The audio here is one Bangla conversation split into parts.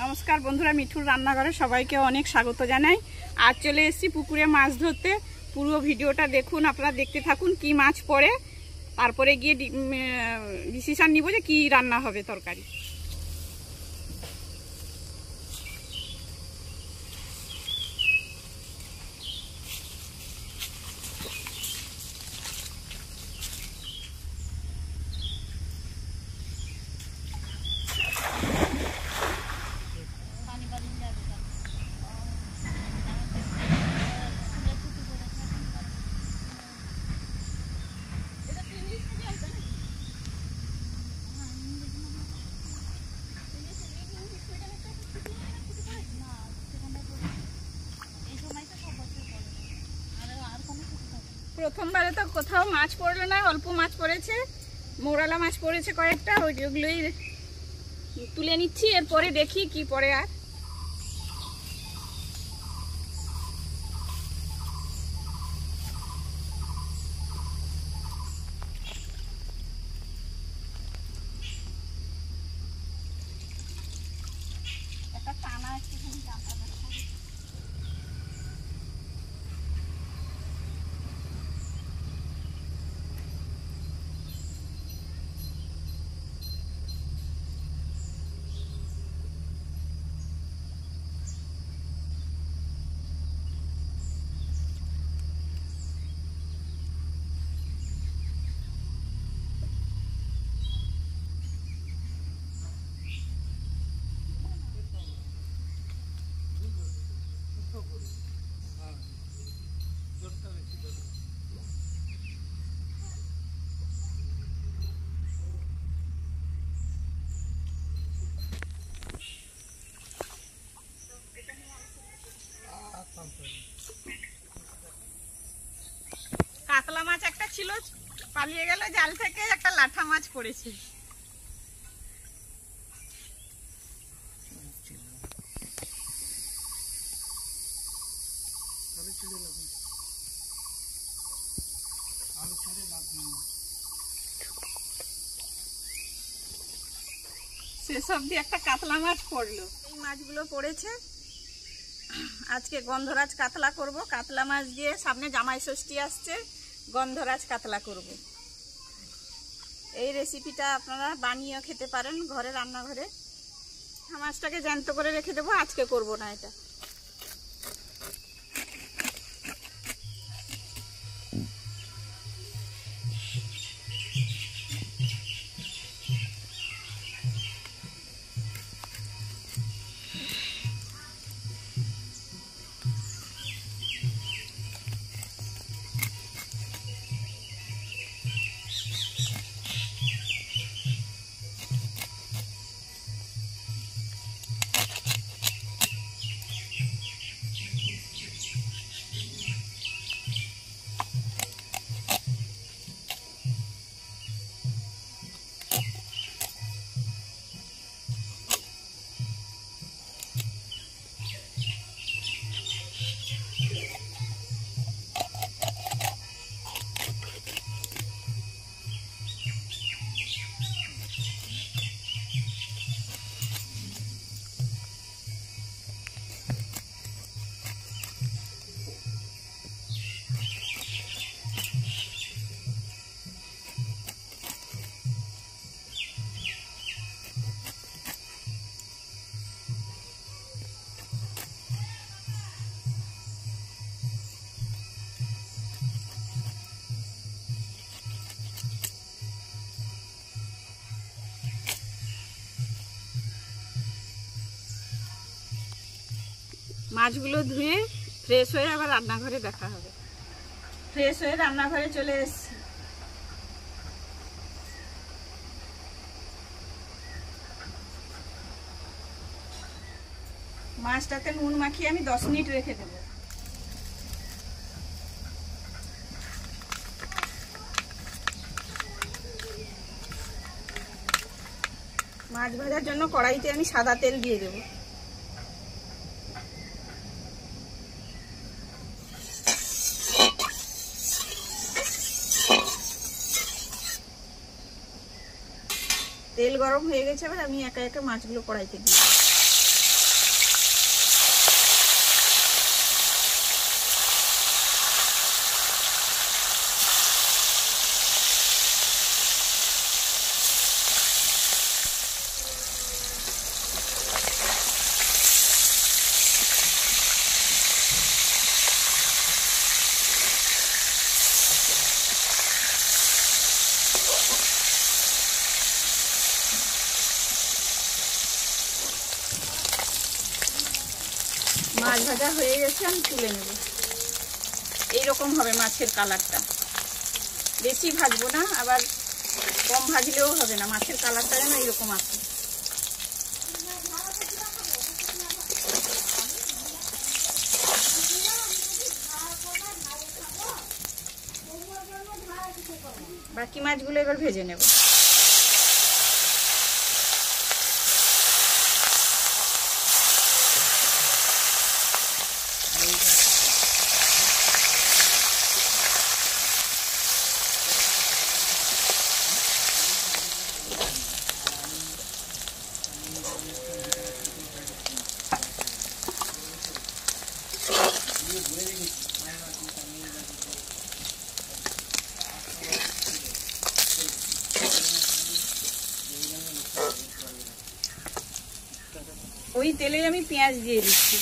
নমস্কার বন্ধুরা, মিঠুর রান্নাঘরে সবাইকে অনেক স্বাগত জানাই। আজ চলে এসেছি পুকুরে মাছ ধরতে। পুরো ভিডিওটা দেখুন, আপনারা দেখতে থাকুন কি মাছ পড়ে, তারপরে গিয়ে ডিসিশন নিব যে কি রান্না হবে তরকারি। প্রথমবারে তো কোথাও মাছ পড়লো না, অল্প মাছ পড়েছে, মৌরালা মাছ পড়েছে কয়েকটা, ওইগুলোই তুলে নিচ্ছি। এরপরে দেখি কি পড়ে। আর একটা টানা একটুখানি টানা কাতলা মাছ একটা ছিল, পালিয়ে গেল জাল থেকে, একটা লাঠা মাছ পড়েছে। শেষ অবধি একটা কাতলা মাছ পড়লো। এই মাছগুলো পড়েছে। আজকে গন্ধরাজ কাতলা করব, কাতলা মাছ দিয়ে। সামনে জামাই ষষ্ঠী আসছে, গন্ধরাজ কাতলা করব। এই রেসিপিটা আপনারা বানিয়ে খেতে পারেন ঘরে, রান্নাঘরে। মাছটাকে জ্যান্ত করে রেখে দেবো, আজকে করব না এটা। মাছগুলো ধুয়ে ফ্রেশ হয়ে আবার রান্নাঘরে দেখা হবে। ফ্রেশ হয়ে রান্নাঘরে চলে এসেছি। মাছটাতে নুন মাখিয়ে আমি 10 মিনিট রেখে দেবো। মাছ ভাজার জন্য কড়াইতে আমি সাদা তেল দিয়ে দেবো। তেল গরম হয়ে গেছে, এবার আমি একা একা মাছগুলো কড়াইতে দিয়ে দেব। মাছ ভাজা হয়ে গেছে, আমি তুলে নেব। এইরকম হবে মাছের কালারটা, বেশি ভাজবো না, আবার কম ভাজলেও হবে না, মাছের কালারটা যেন এইরকম আসে। বাকি মাছগুলো এবার ভেজে নেব। ওই তেলে আমি পেঁয়াজ দিয়ে দিচ্ছি।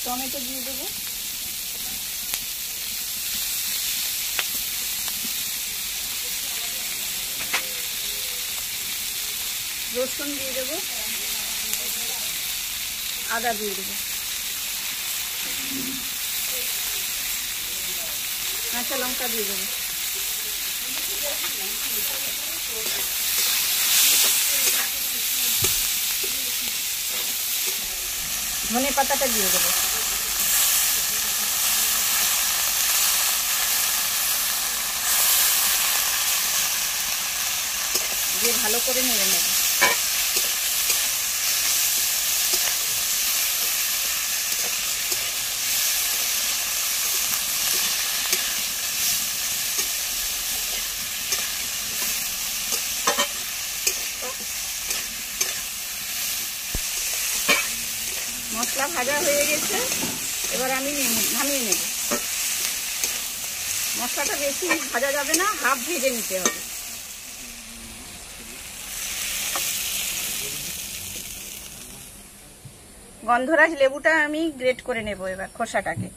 টমেটো দিয়ে দেবো, রসুন দিয়ে দেবো, আদা দিয়ে দেবো, কাঁচা লঙ্কা দিয়ে দেবো, ধনে পাতাটা দিয়ে দেবো, দিয়ে ভালো করে নেড়ে নেব। মশলা ভাজা হয়ে গেছে, এবার আমি নামিয়ে নেব। মশলাটা বেশি ভাজা যাবে না, হাফ ভেজে নিতে হবে। গন্ধরাজ লেবুটা আমি গ্রেট করে নেব এবার, খোসাটাকে।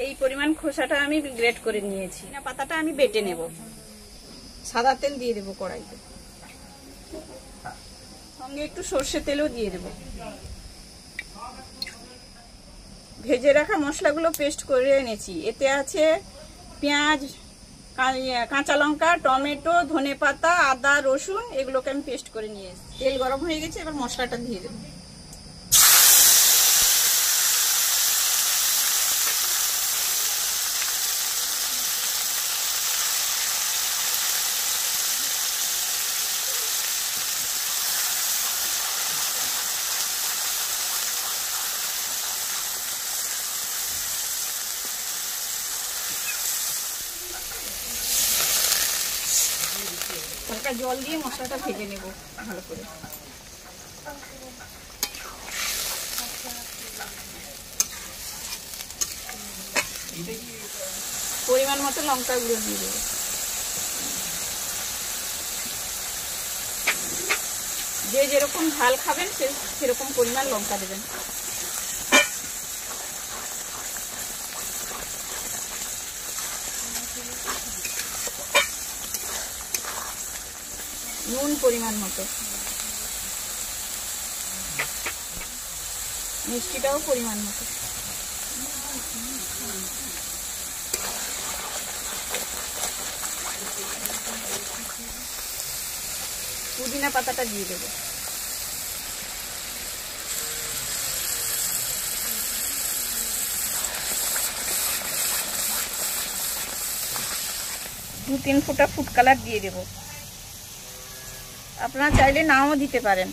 এই পরিমাণ খোসাটা আমি গ্রেট করে নিয়েছি। না, পাতাটা আমি বেটে নেব। সাদা তেল দিয়ে দেবো কড়াইতে, সঙ্গে একটু সর্ষে তেলও দিয়ে দেবো। ভেজে রাখা মশলাগুলো পেস্ট করে এনেছি। এতে আছে পেঁয়াজ, কাঁচা লঙ্কা, টমেটো, ধনেপাতা, আদা, রসুন, এগুলোকে আমি পেস্ট করে নিয়ে এসেছি। তেল গরম হয়ে গেছে, এবার মশলাটা দিয়ে দেবো। হালকা জল দিয়ে মশলাটা ভেজে নেব ভালো করে। পরিমাণ মতো লঙ্কা গুঁড়ো দিয়ে দেবো। যে যেরকম ঝাল খাবেন সেরকম পরিমাণ লঙ্কা দেবেন। নুন পরিমাণ মতো, মিষ্টিটাও পরিমাণ মতো। পুদিনা পাতাটা দিয়ে দেবো। দু তিন ফোঁটা ফুড কালার দিয়ে দেবো। আপনারা চাইলে নাও দিতে পারেন।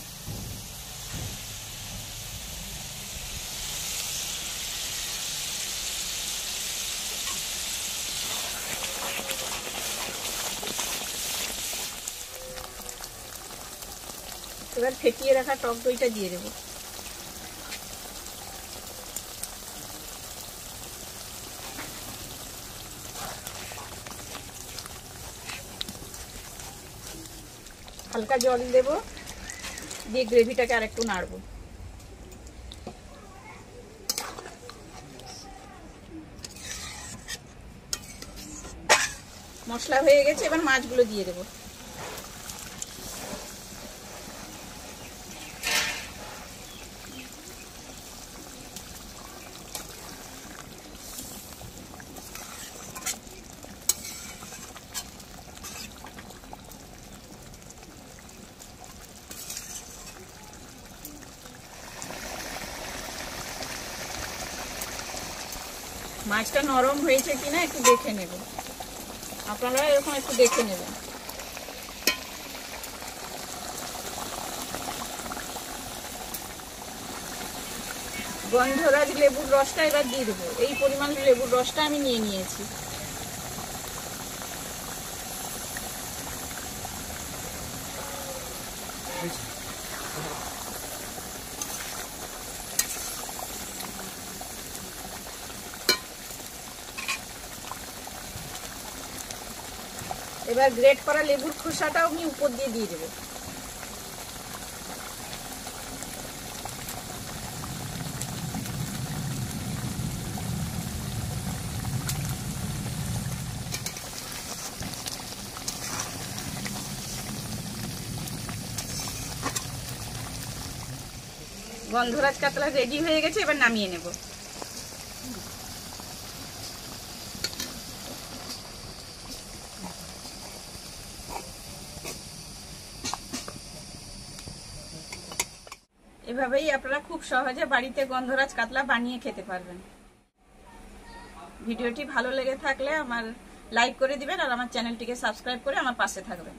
এবার ফেটিয়ে রাখা টক দইটা দিয়ে দেবো। হালকা জল দেব, দিয়ে গ্রেভিটাকে আর একটু নাড়বো। মশলা হয়ে গেছে, এবার মাছগুলো দিয়ে দেবো। মাছটা নরম হয়েছে কিনা একটু দেখে নেব, আপনারা এরকম একটু দেখে নেবেন। গন্ধরাজ লেবুর রসটা এবার দিয়ে দেবো। এই পরিমাণ লেবুর রসটা আমি নিয়ে নিয়েছি। এবার গ্রেট করা লেবুর খোসাটাও আমি উপর দিয়ে দিয়ে দেবো। গন্ধরাজ কাতলা রেডি হয়ে গেছে, এবার নামিয়ে নেব। এভাবেই আপনারা খুব সহজে বাড়িতে গন্ধরাজ কাতলা বানিয়ে খেতে পারবেন। ভিডিওটি ভালো লেগে থাকলে আমার লাইক করে দিবেন আর আমার চ্যানেলটিকে সাবস্ক্রাইব করে আমার পাশে থাকবেন।